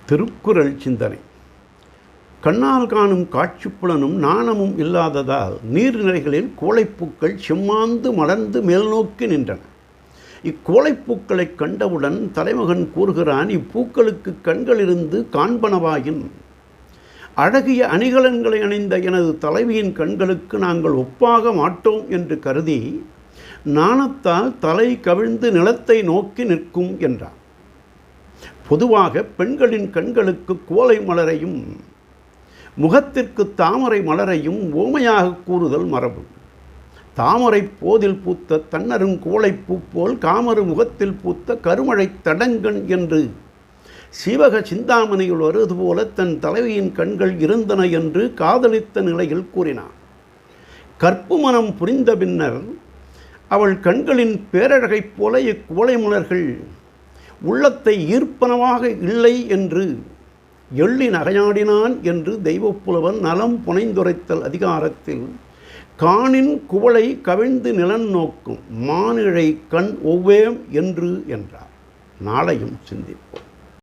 திருக்குறள் சிந்தனை. கண்ணால் காணும் காட்சிப்புலனும் நாணமும் இல்லாததால் நீர்நிலைகளில் கோழைப்பூக்கள் செம்மாந்து மலர்ந்து மேல்நோக்கி நின்றன. இக்கோழைப்பூக்களை கண்டவுடன் தலைமகன் கூறுகிறான், இப்பூக்களுக்கு கண்கள் இருந்து காண்பனவாயின் அழகிய அணிகலன்களை அணிந்த எனது தலைவியின் கண்களுக்கு நாங்கள் ஒப்பாக மாட்டோம் என்று கருதி நாணத்தால் தலை கவிழ்ந்து நிலத்தை நோக்கி நிற்கும் என்றார். பொதுவாக பெண்களின் கண்களுக்கு கோலை மலரையும் முகத்திற்கு தாமரை மலரையும் ஓமையாக கூறுதல் மரபு. தாமரை போதில் பூத்த தன்னரும் கோழைப்பூ போல் காமரு முகத்தில் பூத்த கருமழை தடங்கண் என்று சீவக சிந்தாமணியில் வருவது போல தன் தலைவியின் கண்கள் இருந்தன என்று காதலித்த நிலையில் கூறினார். கற்பு மனம் புரிந்த பின்னர் அவள் கண்களின் பேரழகைப் போல இக்கோலை மலர்கள் உள்ளத்தை ஈர்ப்பனவாக இல்லை என்று எள்ளி நகையாடினான் என்று தெய்வப்புலவன் நலம் புனைந்துரைத்தல் அதிகாரத்தில் காணின் குவளை கவிழ்ந்து நிலன் நோக்கும் மானிழை கண் ஒவ்வேம் என்று என்றார். நாளையும் சிந்திப்போம்.